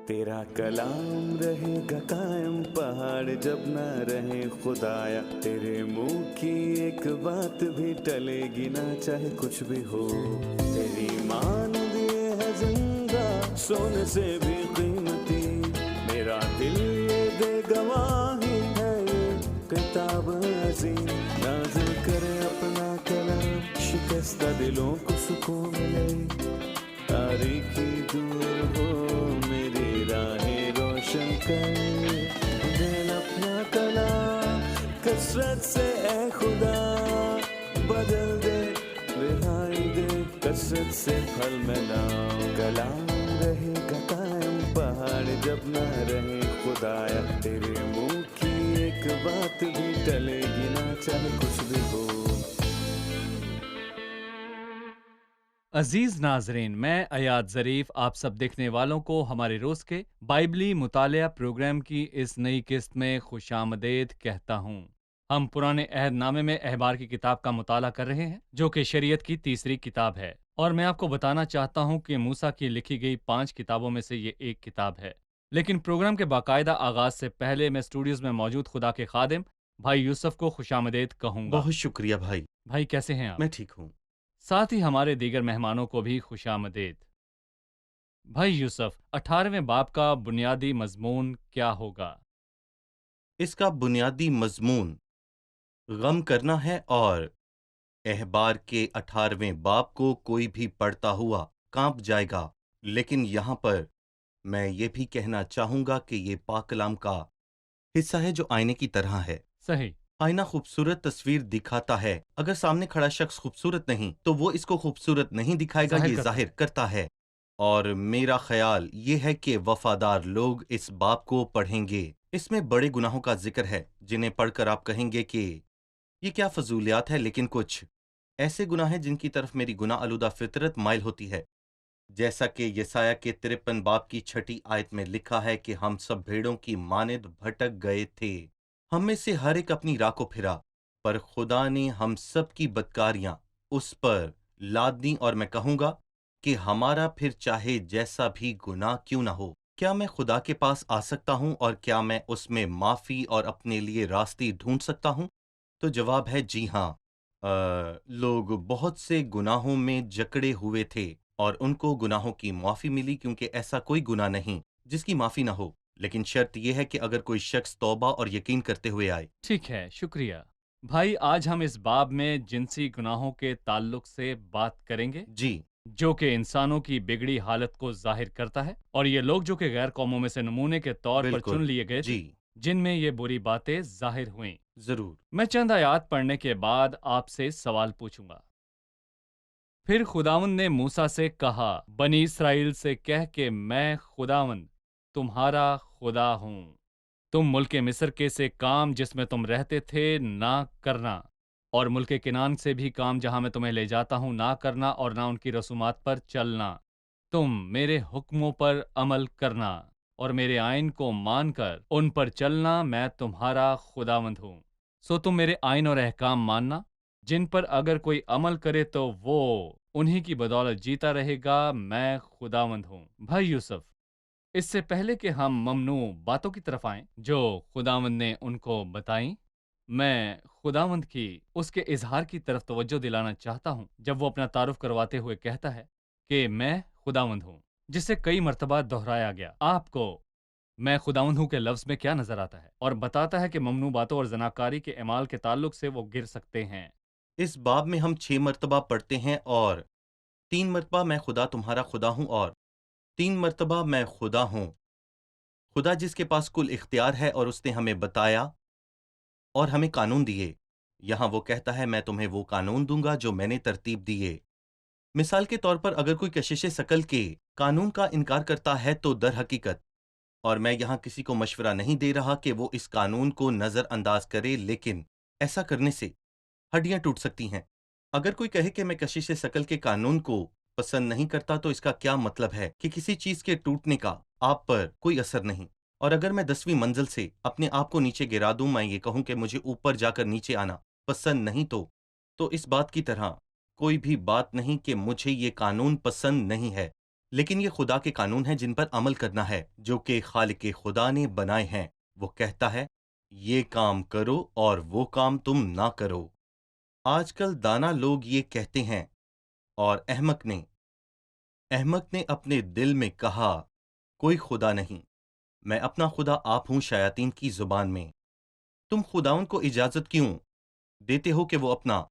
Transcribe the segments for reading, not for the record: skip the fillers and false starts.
तेरा कलाम रहेगा कायम पहाड़ जब ना रहे खुदाया, तेरे मुंह की एक बात भी टलेगी ना चाहे कुछ भी हो। तेरी मान दिए है जिंदा सोने से भी कीमती, मेरा दिल ये दे गवाही है ये किताब अजीम। नाज़िल करे अपना कलाम, शिकस्ता दिलों को सुकून मिले, तारीखी दूर हो मेरी राहें रोशन कर। दिल अपना कलाम कसरत से ए खुदा बदल दे, रिहाई दे कसरत से फल मिलाओ। कलाम रहेगा कायम पहाड़ जब ना रहे खुदाया, तेरे मुंह की एक बात भी टलेगी ना चाहे कुछ भी हो। अजीज नाजरीन, मैं अयाद ज़रीफ आप सब देखने वालों को हमारे रोज़ के बाइबली मुतालिया प्रोग्राम की इस नई किस्त में खुशामदीद कहता हूँ। हम पुराने अहदनामे में अहबार की किताब का मुताला कर रहे हैं, जो कि शरीयत की तीसरी किताब है, और मैं आपको बताना चाहता हूँ कि मूसा की लिखी गई 5 किताबों में से ये एक किताब है। लेकिन प्रोग्राम के बाकायदा आगाज से पहले मैं स्टूडियोज में मौजूद खुदा के खादिम भाई यूसुफ को खुशामदीद कहूँगा। बहुत शुक्रिया भाई। भाई कैसे हैं आप? मैं ठीक हूँ। साथ ही हमारे दीगर मेहमानों को भी खुशामदीद। भाई यूसुफ, 18वें बाब का बुनियादी मजमून क्या होगा? इसका बुनियादी मजमून गम करना है, और अहबार के 18वें बाब को कोई भी पढ़ता हुआ कांप जाएगा। लेकिन यहाँ पर मैं ये भी कहना चाहूँगा कि ये पाक कलाम का हिस्सा है जो आईने की तरह है। सही। आईना खूबसूरत तस्वीर दिखाता है, अगर सामने खड़ा शख्स खूबसूरत नहीं तो वो इसको खूबसूरत नहीं दिखाएगा, जाहिर ये करता जाहिर है। करता है। और मेरा ख्याल ये है कि वफादार लोग इस बाब को पढ़ेंगे। इसमें बड़े गुनाहों का जिक्र है जिन्हें पढ़कर आप कहेंगे कि ये क्या फजूलियात है, लेकिन कुछ ऐसे गुनाह हैं जिनकी तरफ मेरी गुनाह आलूदा फितरत माइल होती है। जैसा कि यसाया के 53 बाब की 6 आयत में लिखा है कि हम सब भेड़ों की मानिंद भटक गए थे, हम में से हर एक अपनी राह को फिरा, पर खुदा ने हम सब की बदकारियां उस पर लाद दी। और मैं कहूंगा कि हमारा फिर चाहे जैसा भी गुनाह क्यों ना हो, क्या मैं खुदा के पास आ सकता हूं और क्या मैं उसमें माफी और अपने लिए रास्ते ढूंढ सकता हूं? तो जवाब है जी हाँ। लोग बहुत से गुनाहों में जकड़े हुए थे और उनको गुनाहों की माफी मिली, क्योंकि ऐसा कोई गुनाह नहीं जिसकी माफी ना हो। लेकिन शर्त यह है कि अगर कोई शख्स तौबा और यकीन करते हुए आए। ठीक है, शुक्रिया। भाई, आज हम इस बाब में जिनसी गुनाहों के ताल्लुक से बात करेंगे, जी जो कि इंसानों की बिगड़ी हालत को जाहिर करता है, और ये लोग जो कि गैर कौमों में से नमूने के तौर पर चुन बिल्कुल। लिए गए थे, जी जिनमें ये बुरी बातें जाहिर हुईं। जरूर। मैं चंद आयात पढ़ने के बाद आपसे सवाल पूछूंगा। फिर खुदावंद ने मूसा से कहा, बनी इसराइल से कह के मैं खुदावंद तुम्हारा खुदा हूँ। तुम मुल्क मिस्र के से काम जिसमें तुम रहते थे ना करना, और मुल्क किनान से भी काम जहाँ मैं तुम्हें ले जाता हूँ ना करना, और ना उनकी रसूमात पर चलना। तुम मेरे हुक्मों पर अमल करना और मेरे आइन को मानकर उन पर चलना। मैं तुम्हारा खुदावंद हूँ। सो तुम मेरे आइन और अहकाम मानना, जिन पर अगर कोई अमल करे तो वो उन्हीं की बदौलत जीता रहेगा। मैं खुदावंद हूँ। भाई यूसुफ, इससे पहले कि हम ममनू बातों की तरफ आएं जो खुदावंद ने उनको बताई, मैं खुदावंद की उसके इजहार की तरफ तवज्जो दिलाना चाहता हूं जब वो अपना तारुफ करवाते हुए कहता है कि मैं खुदावंद हूं, जिसे कई मर्तबा दोहराया गया। आपको मैं खुदावंद हूं के लफ्ज में क्या नजर आता है? और बताता है कि ममनू बातों और जनाकारी के इमाल के ताल्लुक से वो गिर सकते हैं। इस बाब में हम 6 मरतबा पढ़ते हैं, और 3 मरतबा मैं खुदा तुम्हारा खुदा हूं, और 3 मरतबा मैं खुदा हूं। खुदा जिसके पास कुल इख्तियार है और उसने हमें बताया और हमें कानून दिए। यहाँ वो कहता है मैं तुम्हें वो कानून दूंगा जो मैंने तरतीब दिए। मिसाल के तौर पर अगर कोई कशिश शकल के कानून का इनकार करता है तो दर हकीकत, और मैं यहाँ किसी को मशवरा नहीं दे रहा कि वो इस कानून को नज़रअंदाज करे, लेकिन ऐसा करने से हड्डियां टूट सकती हैं। अगर कोई कहे कि मैं कशिश शकल के कानून को पसंद नहीं करता, तो इसका क्या मतलब है कि किसी चीज के टूटने का आप पर कोई असर नहीं। और अगर मैं 10वीं मंजिल से अपने आप को नीचे गिरा दूं, मैं ये कहूं कि मुझे ऊपर जाकर नीचे आना पसंद नहीं, तो इस बात की तरह कोई भी बात नहीं कि मुझे ये कानून पसंद नहीं है, لیکن یہ خدا کے قانون ہیں جن پر عمل کرنا ہے، جو کہ خالق خدا نے بنائے ہیں۔ وہ کہتا ہے یہ کام کرو اور وہ کام تم نہ کرو۔ آج کل دانا لوگ یہ کہتے ہیں، اور احمق نے اپنے دل میں کہا کوئی خدا نہیں، میں اپنا خدا آپ ہوں شیاطین کی زبان میں۔ تم خداون کو اجازت کیوں دیتے ہو کہ وہ اپنا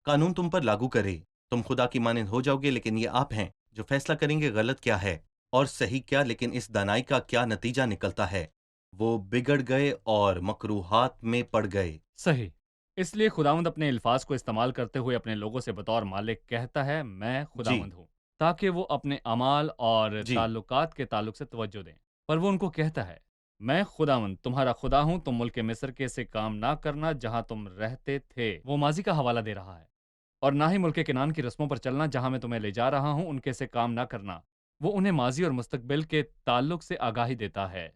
قانون تم پر لاگو کرے؟ تم خدا کی مانند ہو جاؤ گے، لیکن یہ آپ ہیں جو فیصلہ کریں گے غلط کیا ہے اور صحیح کیا۔ لیکن اس دانائی کا کیا نتیجہ نکلتا ہے؟ وہ بگڑ گئے اور مکروہات میں پڑ گئے۔ صحیح۔ اس لیے خداوند اپنے الفاظ کو استعمال کرتے ہوئے اپنے لوگوں سے بطور مالک کہتا ہے میں جی خداوند ہوں، تاکہ وہ اپنے اعمال اور جی تعلقات کے تعلق سے توجہ دیں۔ پر وہ ان کو کہتا ہے میں خداوند تمہارا خدا ہوں، تم ملک مصر کے سے کام نہ کرنا جہاں تم رہتے تھے۔ وہ ماضی کا حوالہ دے رہا ہے، اور نہ ہی ملک کنعان کی رسموں پر چلنا جہاں میں تمہیں لے جا رہا ہوں ان کے سے کام نہ کرنا۔ وہ انہیں ماضی اور مستقبل کے تعلق سے آگاہی دیتا ہے۔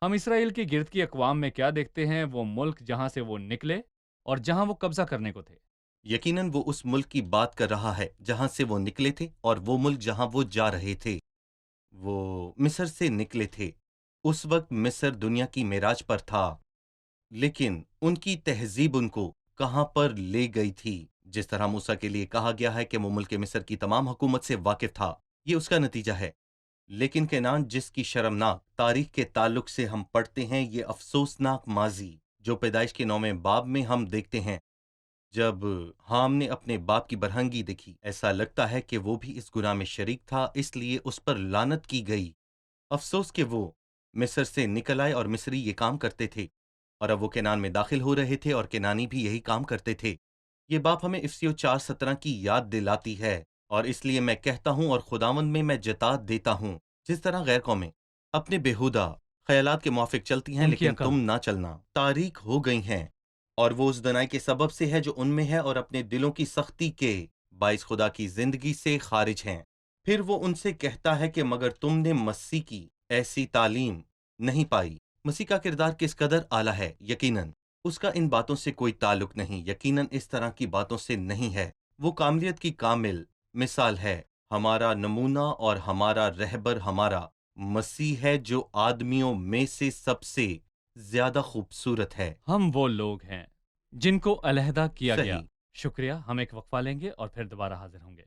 ہم اسرائیل کی گرد کی اقوام میں کیا دیکھتے ہیں؟ وہ ملک جہاں سے وہ نکلے اور جہاں وہ قبضہ کرنے کو تھے۔ یقیناً وہ اس ملک کی بات کر رہا ہے جہاں سے وہ نکلے تھے، اور وہ ملک جہاں وہ جا رہے تھے۔ وہ مصر سے نکلے تھے۔ اس وقت مصر دنیا کی معراج پر تھا، لیکن ان کی تہذیب ان کو کہاں پر لے گئی تھی؟ جس طرح موسیٰ کے لیے کہا گیا ہے کہ وہ ملک مصر کی تمام حکومت سے واقف تھا، یہ اس کا نتیجہ ہے۔ لیکن کینان جس کی شرمناک تاریخ کے تعلق سے ہم پڑھتے ہیں، یہ افسوسناک ماضی جو پیدائش کے 9ویں باب میں ہم دیکھتے ہیں، جب حام نے اپنے باپ کی برہنگی دیکھی، ایسا لگتا ہے کہ وہ بھی اس گناہ میں شریک تھا، اس لیے اس پر لعنت کی گئی۔ افسوس کہ وہ مصر سے نکل آئے اور مصری یہ کام کرتے تھے، اور اب وہ کینان میں داخل ہو رہے تھے اور کینانی بھی یہی کام کرتے تھے۔ یہ باپ ہمیں افسیو 4:17 کی یاد دلاتی ہے، اور اس لیے میں کہتا ہوں اور خداوند میں جتات دیتا ہوں، جس طرح غیر قومیں اپنے بیہودہ خیالات کے موافق چلتی ہیں ان کی لیکن عقل تم نہ چلنا، تاریک ہو گئی ہیں، اور وہ اس دنائی کے سبب سے ہے جو ان میں ہے، اور اپنے دلوں کی سختی کے باعث خدا کی زندگی سے خارج ہیں۔ پھر وہ ان سے کہتا ہے کہ مگر تم نے مسیح کی ایسی تعلیم نہیں پائی۔ مسیح کا کردار کس قدر اعلیٰ ہے؟ یقیناً اس کا ان باتوں سے کوئی تعلق نہیں، یقیناً اس طرح کی باتوں سے نہیں ہے۔ وہ کاملیت کی کامل مثال ہے، ہمارا نمونہ اور ہمارا رہبر ہمارا مسیح ہے، جو آدمیوں میں سے سب سے زیادہ خوبصورت ہے۔ ہم وہ لوگ ہیں جن کو علیحدہ کیا گیا۔ صحیح۔ شکریہ، ہم ایک وقفہ لیں گے اور پھر دوبارہ حاضر ہوں گے۔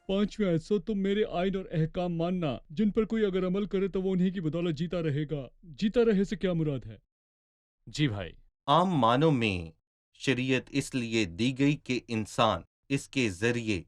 5ویں آیت سو تم میرے آئین اور احکام ماننا جن پر کوئی اگر عمل کرے تو وہ انہی کی بدولت جیتا رہے گا۔ جیتا رہے سے کیا مراد ہے؟ جی بھائی، عام معنوں میں شریعت اس لیے دی گئی کہ انسان اس کے ذریعے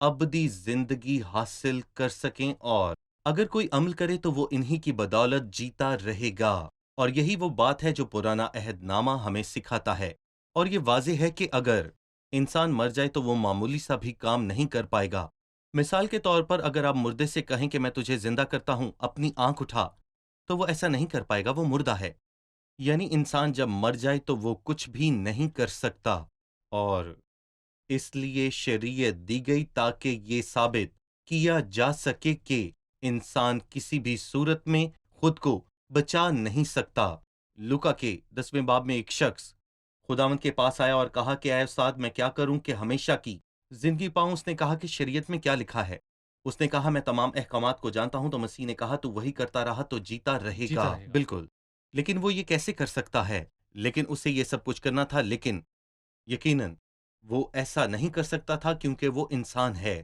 ابدی زندگی حاصل کر سکیں، اور اگر کوئی عمل کرے تو وہ انہی کی بدولت جیتا رہے گا۔ اور یہی وہ بات ہے جو پرانا عہد نامہ ہمیں سکھاتا ہے، اور یہ واضح ہے کہ اگر انسان مر جائے تو وہ معمولی سا بھی کام نہیں کر پائے گا۔ مثال کے طور پر اگر آپ مردے سے کہیں کہ میں تجھے زندہ کرتا ہوں، اپنی آنکھ اٹھا، تو وہ ایسا نہیں کر پائے گا، وہ مردہ ہے۔ یعنی انسان جب مر جائے تو وہ کچھ بھی نہیں کر سکتا، اور اس لیے شریعت دی گئی تاکہ یہ ثابت کیا جا سکے کہ انسان کسی بھی صورت میں خود کو بچا نہیں سکتا۔ لوکا کے 10ویں باب میں ایک شخص خداوند کے پاس آیا اور کہا کہ اے استاد، میں کیا کروں کہ ہمیشہ کی زندگی پاؤں؟ اس نے کہا کہ شریعت میں کیا لکھا ہے؟ اس نے کہا میں تمام احکامات کو جانتا ہوں۔ تو مسیح نے کہا تو وہی کرتا رہا تو جیتا رہے جیتا گا۔ رہے گا۔ بالکل، لیکن وہ یہ کیسے کر سکتا ہے؟ لیکن اسے یہ سب کچھ کرنا تھا، لیکن یقیناً وہ ایسا نہیں کر سکتا تھا کیونکہ وہ انسان ہے۔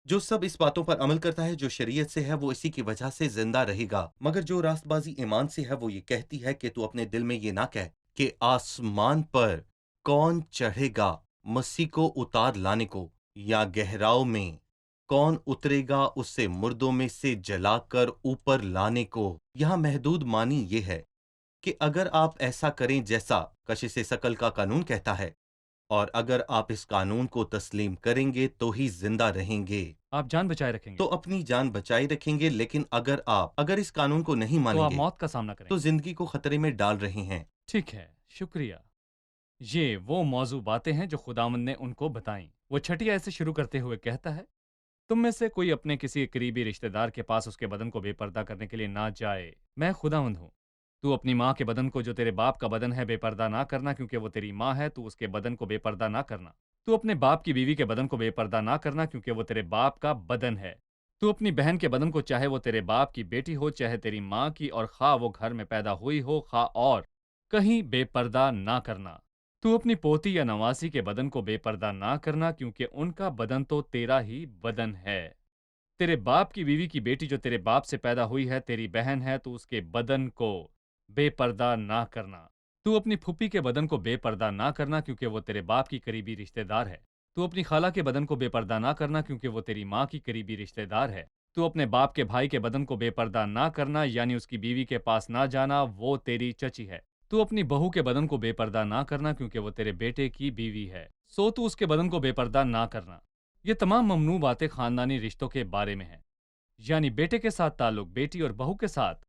جو سب اس باتوں پر عمل کرتا ہے جو شریعت سے ہے، وہ اسی کی وجہ سے زندہ رہے گا۔ مگر جو راست بازی ایمان سے ہے وہ یہ کہتی ہے کہ تو اپنے دل میں یہ نہ کہہ کہ آسمان پر کون چڑھے گا مسیح کو اتار لانے کو، یا گہراؤ میں کون اترے گا اسے مردوں میں سے جلا کر اوپر لانے کو۔ یہاں محدود معنی یہ ہے کہ اگر آپ ایسا کریں جیسا کشش ثقل کا قانون کہتا ہے، اور اگر آپ اس قانون کو تسلیم کریں گے تو ہی زندہ رہیں گے، آپ جان بچائے رکھیں گے تو اپنی جان بچائی رکھیں گے، لیکن اگر اس قانون کو نہیں تو مانیں آپ گے موت کا سامنا کریں تو گے۔ زندگی کو خطرے میں ڈال رہے ہیں۔ ٹھیک ہے، شکریہ۔ یہ وہ موضوع باتیں ہیں جو خداوند نے ان کو بتائیں۔ وہ چھٹی آیت سے شروع کرتے ہوئے کہتا ہے، تم میں سے کوئی اپنے کسی قریبی رشتہ دار کے پاس اس کے بدن کو بے پردہ کرنے کے لیے نہ جائے، میں خداوند ہوں۔ تو اپنی ماں کے بدن کو جو تیرے باپ کا بدن ہے بے پردہ نہ کرنا، کیونکہ وہ تیری ماں ہے، تو اس کے بدن کو بے پردہ نہ کرنا۔ تو اپنے باپ کی بیوی کے بدن کو بے پردہ نہ کرنا، کیونکہ وہ تیرے باپ کا بدن ہے۔ تو اپنی بہن کے بدن کو، چاہے وہ تیرے باپ کی بیٹی ہو، چاہے تیری ماں کی، اور خواہ وہ گھر میں پیدا ہوئی ہو، خواہ اور کہیں، بے پردہ نہ کرنا۔ تو اپنی پوتی یا نواسی کے بدن کو بے پردہ نہ کرنا، کیونکہ ان کا بدن تو تیرا ہی بدن ہے۔ تیرے باپ کی بیوی کی بیٹی جو تیرے باپ سے پیدا ہوئی ہے تیری بہن ہے، تو اس کے بدن کو بے پردہ نہ کرنا۔ تو اپنی پھوپھی کے بدن کو بے پردہ نہ کرنا، کیونکہ وہ تیرے باپ کی قریبی رشتہ دار ہے۔ تو اپنی خالہ کے بدن کو بے پردہ نہ کرنا، کیونکہ وہ تیری ماں کی قریبی رشتہ دار ہے۔ تو اپنے باپ کے بھائی کے بدن کو بے پردہ نہ کرنا، یعنی اس کی بیوی کے پاس نہ جانا، وہ تیری چچی ہے۔ تو اپنی بہو کے بدن کو بے پردہ نہ کرنا، کیونکہ وہ تیرے بیٹے کی بیوی ہے، سو تو اس کے بدن کو بے پردہ نہ کرنا۔ یہ تمام ممنوع باتیں خاندانی رشتوں کے بارے میں ہیں، یعنی بیٹے کے ساتھ تعلق، بیٹی اور بہو کے ساتھ،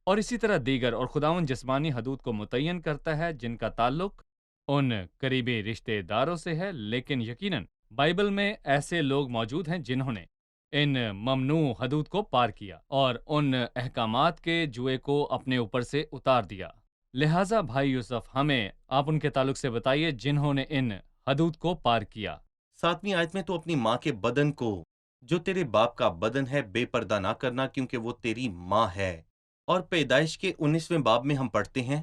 اور اسی طرح دیگر۔ اور خداوند جسمانی حدود کو متعین کرتا ہے جن کا تعلق ان قریبی رشتہ داروں سے ہے، لیکن یقیناً بائبل میں ایسے لوگ موجود ہیں جنہوں نے ان ممنوع حدود کو پار کیا اور ان احکامات کے جوئے کو اپنے اوپر سے اتار دیا۔ لہٰذا بھائی یوسف، ہمیں آپ ان کے تعلق سے بتائیے جنہوں نے ان حدود کو پار کیا۔ 7ویں آیت میں، تو اپنی ماں کے بدن کو جو تیرے باپ کا بدن ہے بے پردہ نہ کرنا، کیونکہ وہ تیری ماں ہے۔ اور پیدائش کے 19ویں باب میں ہم پڑھتے ہیں،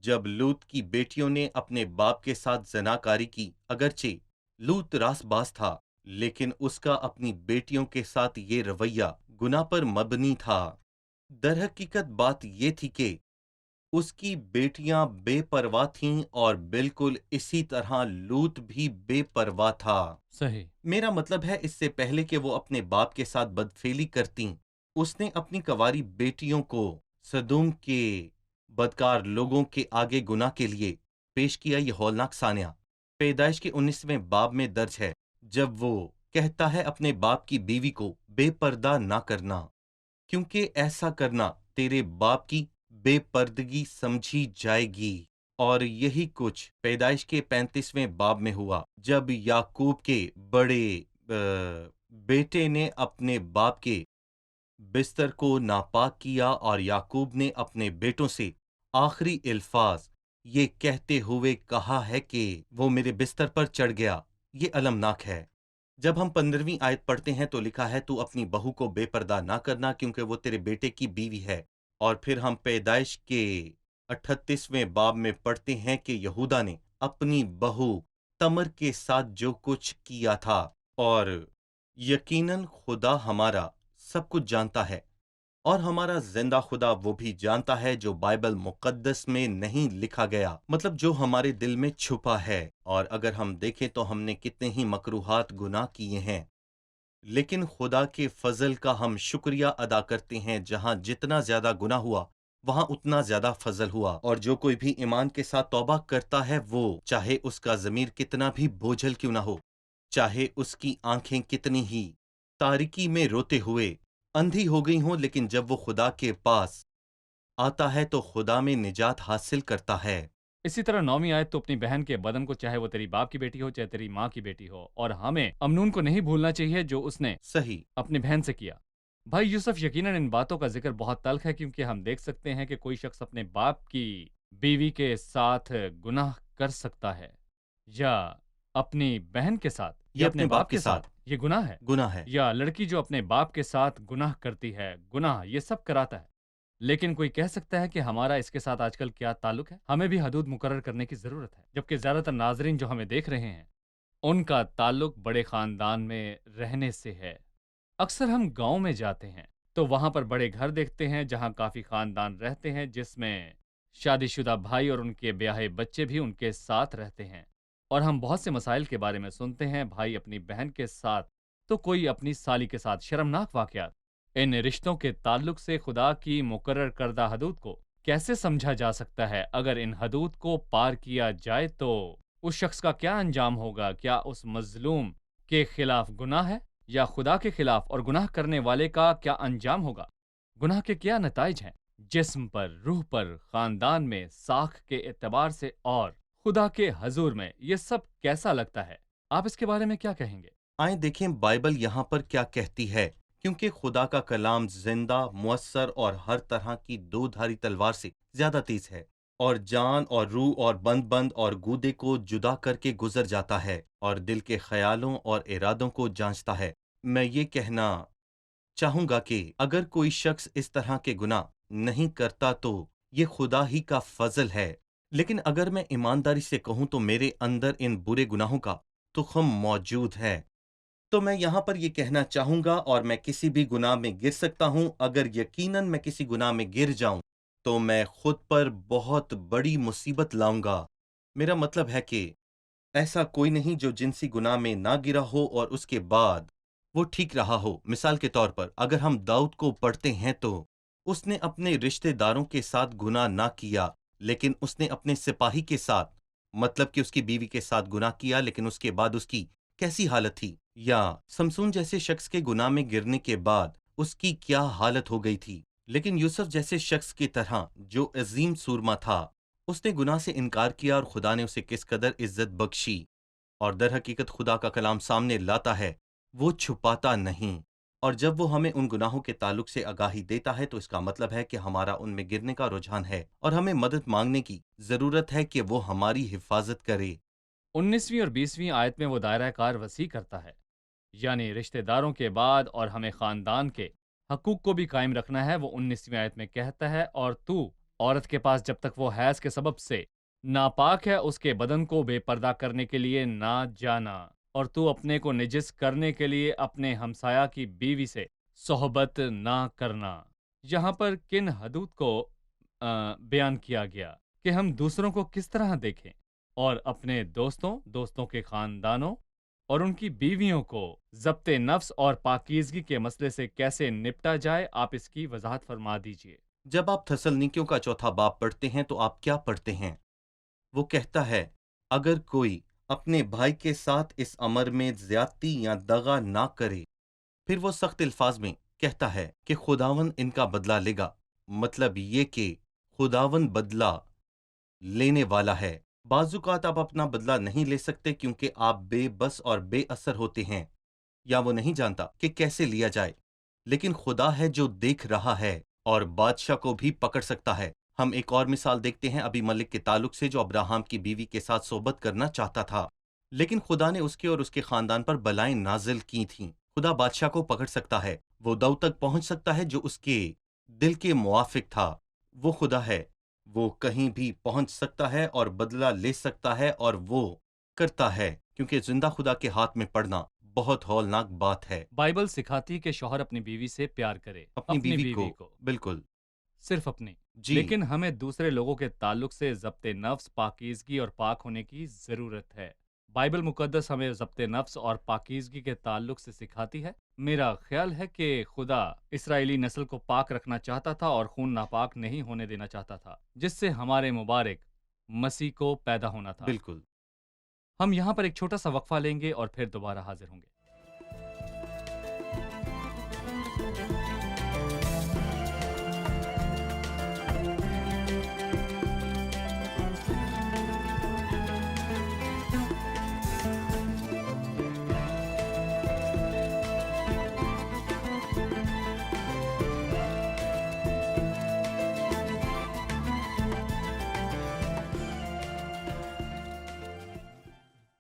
جب لوط کی بیٹیوں نے اپنے باپ کے ساتھ زناکاری کی، اگرچہ لوط راست باز تھا، لیکن اس کا اپنی بیٹیوں کے ساتھ یہ رویہ گناہ پر مبنی تھا۔ در حقیقت بات یہ تھی کہ اس کی بیٹیاں بے پرواہ تھیں، اور بالکل اسی طرح لوط بھی بے پرواہ تھا۔ صحیح۔ میرا مطلب ہے، اس سے پہلے کہ وہ اپنے باپ کے ساتھ بدفعلی کرتیں، اس نے اپنی کنواری بیٹیوں کو سدوم کے بدکار لوگوں کے آگے گناہ کے لیے پیش کیا۔ یہ ہولناک سانیہ پیدائش کے 19ویں باب میں درج ہے، جب وہ کہتا ہے اپنے باپ کی بیوی کو بے پردہ نہ کرنا، کیونکہ ایسا کرنا تیرے باپ کی بے پردگی سمجھی جائے گی۔ اور یہی کچھ پیدائش کے 35ویں باب میں ہوا، جب یعقوب کے بڑے بیٹے نے اپنے باپ کے بستر کو ناپاک کیا، اور یعقوب نے اپنے بیٹوں سے آخری الفاظ یہ کہتے ہوئے کہا ہے کہ وہ میرے بستر پر چڑھ گیا۔ یہ المناک ہے۔ جب ہم 15ویں آیت پڑھتے ہیں تو لکھا ہے، تو اپنی بہو کو بے پردہ نہ کرنا، کیونکہ وہ تیرے بیٹے کی بیوی ہے۔ اور پھر ہم پیدائش کے 38ویں باب میں پڑھتے ہیں کہ یہودا نے اپنی بہو تمر کے ساتھ جو کچھ کیا تھا، اور یقیناً خدا ہمارا سب کچھ جانتا ہے، اور ہمارا زندہ خدا وہ بھی جانتا ہے جو بائبل مقدس میں نہیں لکھا گیا، مطلب جو ہمارے دل میں چھپا ہے۔ اور اگر ہم دیکھیں تو ہم نے کتنے ہی مکروہات گناہ کیے ہیں، لیکن خدا کے فضل کا ہم شکریہ ادا کرتے ہیں۔ جہاں جتنا زیادہ گناہ ہوا، وہاں اتنا زیادہ فضل ہوا۔ اور جو کوئی بھی ایمان کے ساتھ توبہ کرتا ہے، وہ چاہے اس کا ضمیر کتنا بھی بوجھل کیوں نہ ہو، چاہے اس کی آنکھیں کتنی ہی تاریکی میں روتے ہوئے اندھی ہو گئی ہوں، لیکن جب وہ خدا کے پاس آتا ہے تو خدا میں نجات حاصل کرتا ہے۔ اسی طرح 9ویں آیت، تو اپنی بہن کے بدن کو، چاہے وہ تیری باپ کی بیٹی ہو، چاہے تیری ماں کی بیٹی ہو۔ اور ہمیں امنون کو نہیں بھولنا چاہیے جو اس نے صحیح۔ اپنی بہن سے کیا۔ بھائی یوسف، یقیناً ان باتوں کا ذکر بہت تلخ ہے، کیونکہ ہم دیکھ سکتے ہیں کہ کوئی شخص اپنے باپ کی بیوی کے ساتھ گناہ کر سکتا ہے، یا اپنی بہن کے ساتھ، یا اپنے باپ کے ساتھ، یہ گناہ ہے۔ گناہ ہے۔ یا لڑکی جو اپنے باپ کے ساتھ گناہ کرتی ہے، گناہ یہ سب کراتا ہے۔ لیکن کوئی کہہ سکتا ہے کہ ہمارا اس کے ساتھ آج کل کیا تعلق ہے؟ ہمیں بھی حدود مقرر کرنے کی ضرورت ہے، جبکہ زیادہ تر ناظرین جو ہمیں دیکھ رہے ہیں ان کا تعلق بڑے خاندان میں رہنے سے ہے۔ اکثر ہم گاؤں میں جاتے ہیں تو وہاں پر بڑے گھر دیکھتے ہیں جہاں کافی خاندان رہتے ہیں، جس میں شادی شدہ بھائی اور ان کے بیاہے بچے بھی ان کے ساتھ رہتے ہیں۔ اور ہم بہت سے مسائل کے بارے میں سنتے ہیں، بھائی اپنی بہن کے ساتھ تو کوئی اپنی سالی کے ساتھ، شرمناک واقعات۔ ان رشتوں کے تعلق سے خدا کی مقرر کردہ حدود کو کیسے سمجھا جا سکتا ہے؟ اگر ان حدود کو پار کیا جائے تو उस शख्स का क्या अंजाम होगा? क्या उस मजलूम के खिलाफ गुनाह है या खुदा के खिलाफ? और गुनाह करने वाले का क्या अंजाम होगा? गुनाह के क्या नताइज हैं? जिस्म पर, रूह पर, खानदान में, साख के एतबार से और खुदा के हजूर में ये सब कैसा लगता है? आप इसके बारे में क्या कहेंगे? आइए देखें बाइबल यहाँ पर क्या कहती है, क्योंकि खुदा का कलाम जिंदा, मुअस्सर और हर तरह की दो धारी तलवार से ज्यादा तेज है और जान और रूह और बंद बंद और गूदे को जुदा करके गुजर जाता है और दिल के ख्यालों और इरादों को जांचता है। मैं ये कहना चाहूंगा कि अगर कोई शख्स इस तरह के गुनाह नहीं करता तो ये खुदा ही का फजल है, लेकिन अगर मैं ईमानदारी से कहूं तो मेरे अंदर इन बुरे गुनाहों का तुख्म मौजूद है। तो मैं यहाँ पर ये कहना चाहूंगा, और मैं किसी भी गुनाह में गिर सकता हूँ। अगर यकीनन मैं किसी गुनाह में गिर जाऊं तो मैं खुद पर बहुत बड़ी मुसीबत लाऊंगा। मेरा मतलब है कि ऐसा कोई नहीं जो जिनसी गुनाह में ना गिरा हो और उसके बाद वो ठीक रहा हो। मिसाल के तौर पर अगर हम दाऊद को पढ़ते हैं तो उसने अपने रिश्तेदारों के साथ गुनाह ना किया, लेकिन उसने अपने सिपाही के साथ, मतलब कि उसकी बीवी के साथ गुनाह किया, लेकिन उसके बाद उसकी कैसी हालत थी। या समसून जैसे शख्स के गुनाह में गिरने के बाद उसकी क्या हालत हो गई थी। लेकिन यूसुफ जैसे शख्स की तरह जो अजीम सूरमा था, उसने गुनाह से इनकार किया और खुदा ने उसे किस कदर इज्जत बख्शी। और दर हकीकत खुदा का कलाम सामने लाता है, वो छुपाता नहीं। और जब वो हमें उन गुनाहों के ताल्लुक से आगाही देता है तो इसका मतलब है कि हमारा उनमें गिरने का रुझान है और हमें मदद मांगने की जरूरत है कि वो हमारी हिफाजत करे। 19वीं और 20वीं आयत में वो दायरा कार वसी करता है, यानी रिश्तेदारों के बाद और हमें खानदान के हकूक को भी कायम रखना है। वो 19वीं आयत में कहता है, और तू औरत के पास जब तक वो हैज के सबब से नापाक है उसके बदन को बेपर्दा करने के लिए ना जाना, और तू अपने को निजिस करने के लिए अपने हमसाया की बीवी से सोहबत ना करना। यहाँ पर किन हदूद को बयान किया गया कि हम दूसरों को किस तरह देखें और अपने दोस्तों, दोस्तों के खानदानों और उनकी बीवियों को ज़ब्ते नफ्स और पाकीज़गी के मसले से कैसे निपटा जाए। आप इसकी वजाहत फरमा दीजिए। जब आप थसलनिकियों का चौथा बाब पढ़ते हैं तो आप क्या पढ़ते हैं? वो कहता है, अगर कोई अपने भाई के साथ इस अमर में ज्यादती या दगा ना करे। फिर वो सख्त अल्फाज में कहता है कि खुदावन इनका बदला लेगा। मतलब ये कि खुदावन बदला लेने वाला है। बाजुकात आप अपना बदला नहीं ले सकते क्योंकि आप बेबस और बेअसर होते हैं, या वो नहीं जानता कि कैसे लिया जाए। लेकिन खुदा है जो देख रहा है और बादशाह को भी पकड़ सकता है। हम एक और मिसाल देखते हैं अबी मलिक के ताल्लुक से, जो अब्राहम की बीवी के साथ सोबत करना चाहता था, लेकिन खुदा ने उसके और उसके खानदान पर बलाएं नाजिल की थीं। खुदा बादशाह को पकड़ सकता है, वो दाऊद तक पहुंच सकता है जो उसके दिल के मुआफिक था। वो खुदा है, वो कहीं भी पहुंच सकता है और बदला ले सकता है, और वो करता है, क्योंकि जिंदा खुदा के हाथ में पड़ना बहुत हौलनाक बात है। बाइबल सिखाती है कि शौहर अपनी बीवी से प्यार करे, अपनी बीवी को बिल्कुल सिर्फ अपनी। जी। लेकिन हमें दूसरे लोगों के ताल्लुक से ज़ब्ते नफ्स, पाकीज़गी और पाक होने की ज़रूरत है। बाइबल मुकद्दस हमें ज़ब्ते नफ्स और पाकीज़गी के ताल्लुक से सिखाती है। मेरा ख्याल है कि खुदा इसराइली नस्ल को पाक रखना चाहता था और खून नापाक नहीं होने देना चाहता था, जिससे हमारे मुबारक मसीह को पैदा होना था। बिल्कुल। हम यहाँ पर एक छोटा सा वक्फा लेंगे और फिर दोबारा हाजिर होंगे।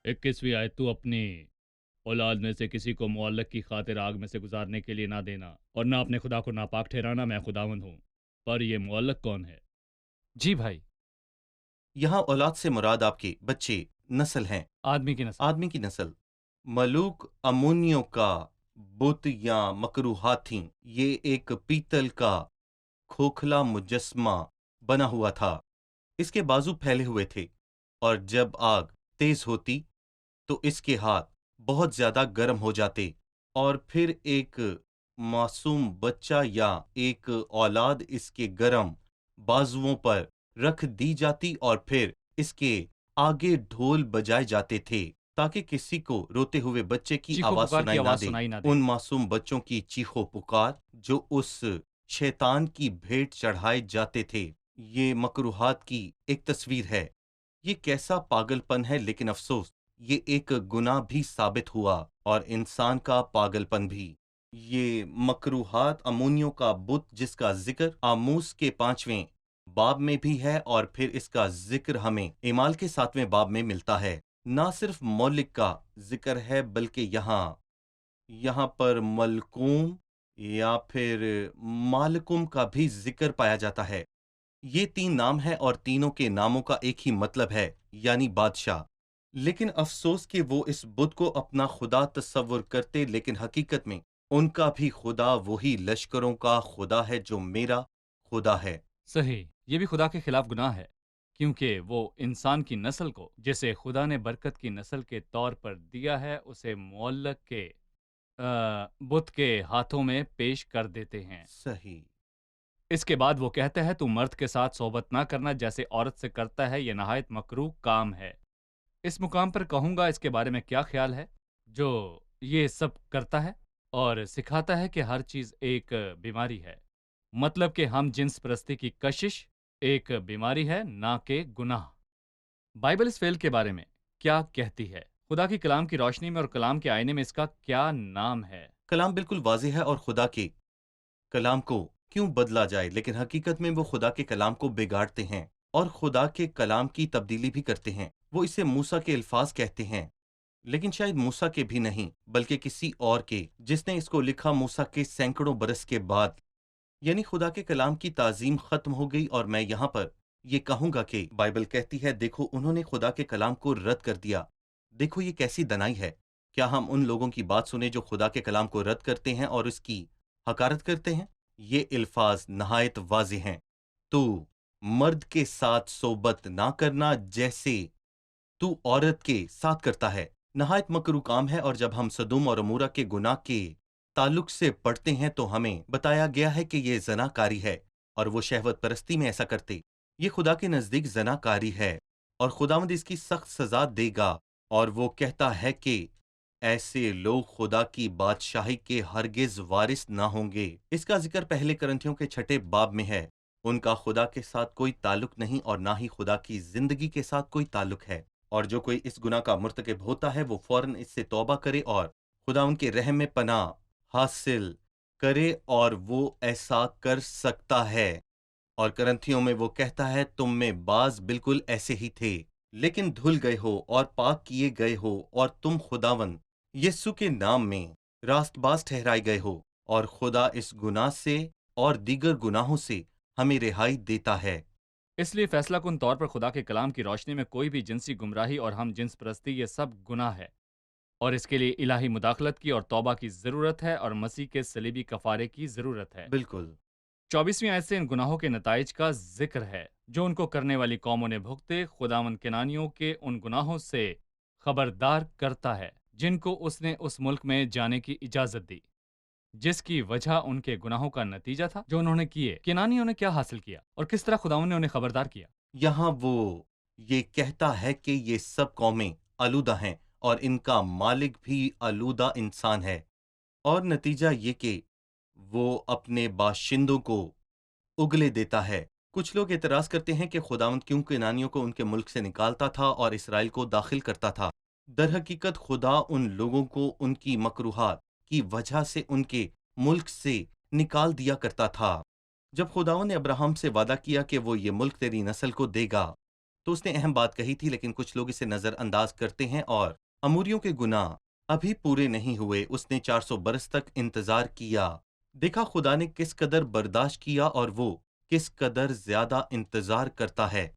इक्कीसवीं आयत, तू अपनी औलाद में से किसी को मुअल्लक की खातिर आग में से गुजारने के लिए ना देना और ना अपने खुदा को नापाक ठहराना, मैं खुदावंद हूँ। पर ये मुअल्लक कौन है? जी भाई, यहाँ औलाद से मुराद आपके बच्चे, नस्ल हैं, आदमी की नस्ल। आदमी की नस्ल। मलूक अमोनियों का बुत या मकरूहात थीं। ये एक पीतल का खोखला मुजस्मा बना हुआ था। इसके बाजू फैले हुए थे और जब आग तेज होती तो इसके हाथ बहुत ज्यादा गर्म हो जाते, और फिर एक मासूम बच्चा या एक औलाद इसके गर्म बाजुओं पर रख दी जाती और फिर इसके आगे ढोल बजाए जाते थे ताकि किसी को रोते हुए बच्चे की चीखो आवाज पुकार की सुनाई ना आवाज दे। सुनाई ना दे। उन मासूम बच्चों की चीखो पुकार जो उस शैतान की भेंट चढ़ाए जाते थे। ये मकरूहात की एक तस्वीर है। ये कैसा पागलपन है, लेकिन अफसोस ये एक गुनाह भी साबित हुआ और इंसान का पागलपन भी। ये मकरूहात अमूनियों का बुत जिसका जिक्र आमूस के 5वें बाब में भी है और फिर इसका जिक्र हमें इमाल के 7वें बाब में मिलता है। ना सिर्फ मौलिक का जिक्र है बल्कि यहाँ पर मलकूम या फिर मालकुम का भी जिक्र पाया जाता है। ये 3 नाम हैं और तीनों के नामों का एक ही मतलब है, यानी बादशाह। लेकिन अफसोस कि वो इस बुत को अपना खुदा तस्वुर करते, लेकिन हकीकत में उनका भी खुदा वही लश्करों का खुदा है जो मेरा खुदा है। सही, ये भी खुदा के खिलाफ गुनाह है, क्योंकि वो इंसान की नस्ल को जिसे खुदा ने बरकत की नस्ल के तौर पर दिया है उसे मुअल्लक के बुत के हाथों में पेश कर देते हैं। सही। इसके बाद वो कहते हैं तू मर्द के साथ सोबत ना करना जैसे औरत से करता है, ये नहायत मकरूह काम है। इस मुकाम पर कहूंगा इसके बारे में क्या ख्याल है जो ये सब करता है और सिखाता है कि हर चीज एक बीमारी है, मतलब कि हम जिन्स परस्ती की कशिश एक बीमारी है, ना कि गुनाह। बाइबल इस फेल के बारे में क्या कहती है? खुदा की कलाम की रोशनी में और कलाम के आईने में इसका क्या नाम है? कलाम बिल्कुल वाज़ेह है और खुदा के कलाम को क्यों बदला जाए, लेकिन हकीकत में वो खुदा के कलाम को बिगाड़ते हैं और खुदा के कलाम की तब्दीली भी करते हैं। वो इसे मूसा के अल्फाज कहते हैं, लेकिन शायद मूसा के भी नहीं बल्कि किसी और के, जिसने इसको लिखा मूसा के सैकड़ों बरस के बाद। यानी खुदा के कलाम की ताजीम खत्म हो गई। और मैं यहाँ पर ये कहूंगा कि बाइबल कहती है, देखो उन्होंने खुदा के कलाम को रद्द कर दिया। देखो ये कैसी दनाई है। क्या हम उन लोगों की बात सुने जो खुदा के कलाम को रद्द करते हैं और उसकी हकारत करते हैं? ये अल्फाज नहायत वाज़ेह हैं। तू मर्द के साथ सोबत ना करना जैसे तू औरत के साथ करता है, नहायत मकरू काम है। और जब हम सदूम और अमूरा के गुनाह के ताल्लुक से पढ़ते हैं तो हमें बताया गया है कि ये ज़नाकारी है और वो शहवत परस्ती में ऐसा करते। ये खुदा के नज़दीक ज़नाकारी है और खुदावंद इसकी सख्त सज़ा देगा। और वो कहता है कि ऐसे लोग खुदा की बादशाही के हरगिज वारिस ना होंगे। इसका जिक्र पहले करंथियों के 6 बाब में है। उनका खुदा के साथ कोई ताल्लुक नहीं और ना ही खुदा की जिंदगी के साथ कोई ताल्लुक है। और जो कोई इस गुनाह का मुर्तकिब होता है वो फौरन इससे तौबा करे और खुदा उनके रहम में पनाह हासिल करे, और वो ऐसा कर सकता है। और करंथियों में वो कहता है, तुम में बाज बिल्कुल ऐसे ही थे, लेकिन धुल गए हो और पाक किए गए हो, और तुम खुदावन यीशु के नाम में रास्तबाज ठहराए गए हो। और खुदा इस गुनाह से और दीगर गुनाहों से हमें रिहाई देता है। इसलिए फैसला कुन तौर पर खुदा के कलाम की रोशनी में कोई भी जिनसी गुमराही और हम जिन्स परस्ती ये सब गुनाह है, और इसके लिए इलाही मुदाखलत की और तौबा की ज़रूरत है और मसीह के सलीबी कफारे की ज़रूरत है। बिल्कुल। 24वीं आयत से इन गुनाहों के नताइज का जिक्र है जो उनको करने वाली कौमों ने भुगते। खुदावंद केनानियों के उन गुनाहों से खबरदार करता है जिनको उसने उस मुल्क में जाने की इजाजत दी, जिसकी वजह उनके गुनाहों का नतीजा था जो उन्होंने किए। केनानियों ने क्या हासिल किया और किस तरह खुदावंद ने उन्हें खबरदार किया? यहाँ वो ये कहता है कि ये सब कौमें आलूदा हैं और इनका मालिक भी आलूदा इंसान है। और नतीजा ये कि वो अपने बाशिंदों को उगले देता है। कुछ लोग एतराज करते हैं कि खुदावंद क्यों केनानियों को उनके मुल्क से निकालता था और इसराइल को दाखिल करता था। दरहकीकत खुदा उन लोगों को उनकी मकरूहात की वजह से उनके मुल्क से निकाल दिया करता था। जब खुदावंद ने अब्राहम से वादा किया कि वो ये मुल्क तेरी नस्ल को देगा, तो उसने अहम बात कही थी, लेकिन कुछ लोग इसे नजरअंदाज करते हैं। और अमूरियों के गुनाह अभी पूरे नहीं हुए। उसने 400 बरस तक इंतजार किया। देखा खुदा ने किस कदर बर्दाश्त किया और वो किस कदर ज्यादा इंतजार करता है।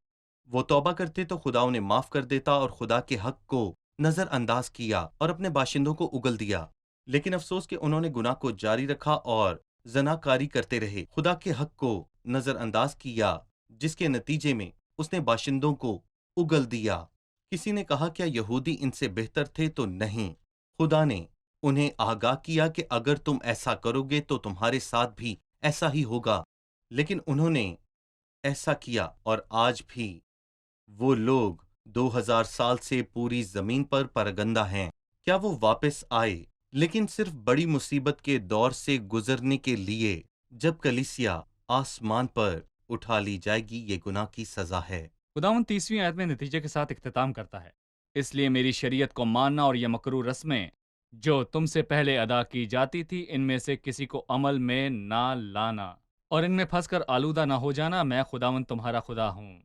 वो तौबा करते तो खुदा उन्हें माफ कर देता और खुदा के हक को नजरअंदाज किया और अपने बाशिंदों को उगल दिया। लेकिन अफसोस कि उन्होंने गुनाह को जारी रखा और जनाकारी करते रहे। खुदा के हक को नजरअंदाज किया, जिसके नतीजे में उसने बाशिंदों को उगल दिया। किसी ने कहा, क्या यहूदी इनसे बेहतर थे? तो नहीं। खुदा ने उन्हें आगाह किया कि अगर तुम ऐसा करोगे तो तुम्हारे साथ भी ऐसा ही होगा। लेकिन उन्होंने ऐसा किया और आज भी वो लोग 2000 سال سے پوری زمین پر پرگندہ ہیں. کیا وہ واپس آئے؟ لیکن صرف بڑی مصیبت کے دور سے گزرنے کے لیے. جب کلیسیا آسمان پر اٹھا لی جائے گی، یہ گناہ کی سزا ہے. خداوند 30ویں آیت میں نتیجے کے ساتھ اختتام کرتا ہے، اس لیے میری شریعت کو ماننا اور یہ مکروہ رسمیں جو تم سے پہلے ادا کی جاتی تھی ان میں سے کسی کو عمل میں نہ لانا اور ان میں پھنس کر آلودہ نہ ہو جانا. میں خداوند تمہارا خدا ہوں.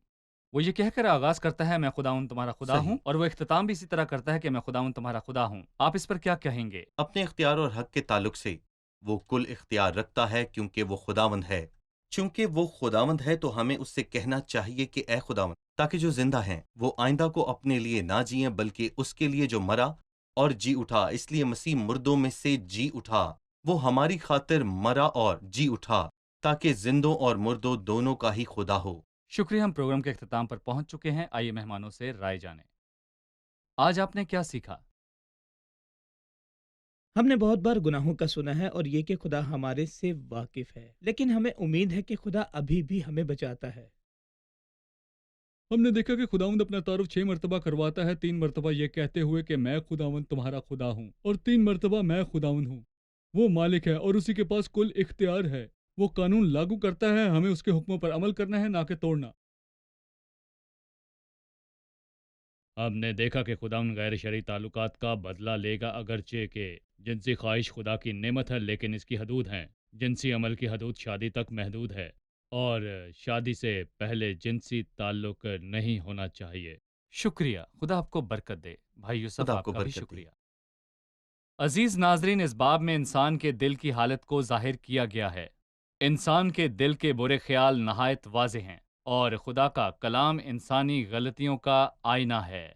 وہ یہ کہہ کر آغاز کرتا ہے میں خداوند تمہارا خدا صحیح. ہوں، اور وہ اختتام بھی اسی طرح کرتا ہے کہ میں خداوند تمہارا خدا ہوں. آپ اس پر کیا کہیں گے؟ اپنے اختیار اور حق کے تعلق سے وہ کل اختیار رکھتا ہے کیونکہ وہ خداوند ہے. چونکہ وہ خداوند ہے تو ہمیں اس سے کہنا چاہیے کہ اے خداوند، تاکہ جو زندہ ہیں وہ آئندہ کو اپنے لیے نہ جئیں بلکہ اس کے لیے جو مرا اور جی اٹھا. اس لیے مسیح مردوں میں سے جی اٹھا. وہ ہماری خاطر مرا اور جی اٹھا تاکہ زندوں اور مردوں دونوں کا ہی خدا ہو. شکریہ. ہم پروگرام کے اختتام پر پہنچ چکے ہیں. آئیے مہمانوں سے رائے جانیں. آج آپ نے کیا سیکھا؟ ہم نے بہت بار گناہوں کا سنا ہے اور یہ کہ خدا ہمارے سے واقف ہے، لیکن ہمیں امید ہے کہ خدا ابھی بھی ہمیں بچاتا ہے۔ ہم نے دیکھا کہ خداوند اپنا تعارف 6 مرتبہ کرواتا ہے، 3 مرتبہ یہ کہتے ہوئے کہ میں خداوند تمہارا خدا ہوں، اور 3 مرتبہ میں خداوند ہوں۔ وہ مالک ہے اور اسی کے پاس کل اختیار ہے۔ وہ قانون لاگو کرتا ہے، ہمیں اس کے حکموں پر عمل کرنا ہے، نہ کہ توڑنا۔ ہم نے دیکھا کہ خداوند غیر شرعی تعلقات کا بدلہ لے گا، اگرچہ کہ جنسی خواہش خدا کی نعمت ہے لیکن اس کی حدود ہیں۔ جنسی عمل کی حدود شادی تک محدود ہے اور شادی سے پہلے جنسی تعلق نہیں ہونا چاہیے۔ شکریہ، خدا آپ کو برکت دے۔ بھائی یوسف، خدا آپ کا بھی برکت دے۔ شکریہ۔ عزیز ناظرین، اس باب میں انسان کے دل کی حالت کو ظاہر کیا گیا ہے۔ انسان کے دل کے برے خیال نہایت واضح ہیں اور خدا کا کلام انسانی غلطیوں کا آئینہ ہے۔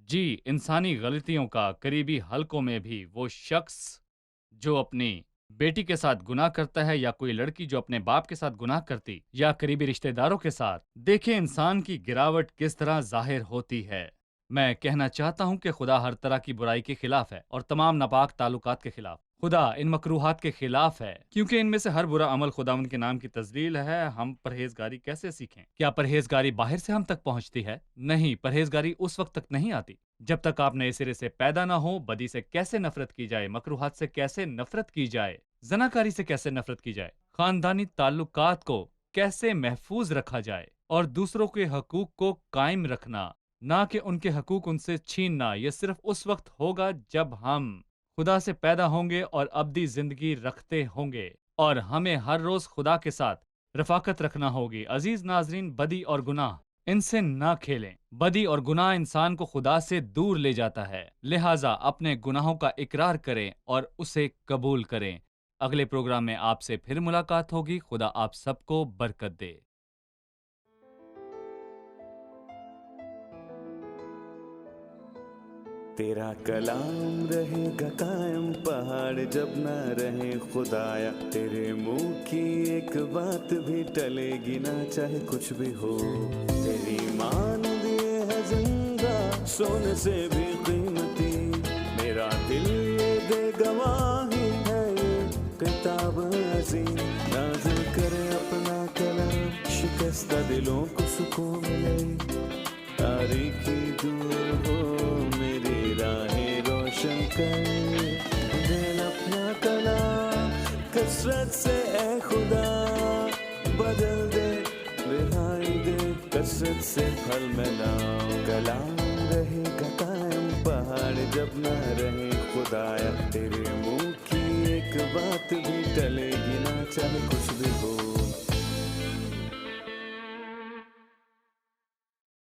جی، انسانی غلطیوں کا قریبی حلقوں میں بھی وہ شخص جو اپنی بیٹی کے ساتھ گناہ کرتا ہے، یا کوئی لڑکی جو اپنے باپ کے ساتھ گناہ کرتی، یا قریبی رشتہ داروں کے ساتھ، دیکھیں انسان کی گراوٹ کس طرح ظاہر ہوتی ہے۔ میں کہنا چاہتا ہوں کہ خدا ہر طرح کی برائی کے خلاف ہے اور تمام ناپاک تعلقات کے خلاف۔ خدا ان مکروہات کے خلاف ہے کیونکہ ان میں سے ہر برا عمل خداوند کے نام کی تذلیل ہے۔ ہم پرہیزگاری کیسے سیکھیں؟ کیا پرہیزگاری باہر سے ہم تک پہنچتی ہے؟ نہیں، پرہیزگاری اس وقت تک نہیں آتی جب تک آپ نئے سرے سے پیدا نہ ہو۔ بدی سے کیسے نفرت کی جائے، مکروہات سے کیسے نفرت کی جائے، زناکاری سے کیسے نفرت کی جائے، خاندانی تعلقات کو کیسے محفوظ رکھا جائے، اور دوسروں کے حقوق کو قائم رکھنا، نہ کہ ان کے حقوق ان سے چھیننا، یہ صرف اس وقت ہوگا جب ہم خدا سے پیدا ہوں گے اور ابدی زندگی رکھتے ہوں گے، اور ہمیں ہر روز خدا کے ساتھ رفاقت رکھنا ہوگی۔ عزیز ناظرین، بدی اور گناہ، ان سے نہ کھیلیں۔ بدی اور گناہ انسان کو خدا سے دور لے جاتا ہے، لہٰذا اپنے گناہوں کا اقرار کریں اور اسے قبول کریں۔ اگلے پروگرام میں آپ سے پھر ملاقات ہوگی۔ خدا آپ سب کو برکت دے۔ تیرا کلام رہے گا قائم، پہاڑ جب نہ رہے خدایا، تیرے منہ کی ایک بات بھی ٹلے گی نہ، چاہے کچھ بھی ہو۔ تیری مان دیے ہے زندہ، سونے سے بھی قیمتی، میرا دل یہ دے گواہی ہے، یہ کتاب عظیم نازل کرے اپنا کلام، شکستہ دلوں کو سکون ملے، تاریکی دور ہو میری راہیں روشن کر، دل اپنا کلام کثرت سے اے خدا بدل دے، رہائی دے کثرت سے پھل ملاؤ۔ کلام رہے گا قائم، پہاڑ جب نہ رہے خدایا، تیرے منہ کی ایک بات بھی ٹلے گی نہ، چاہے کچھ بھی ہو۔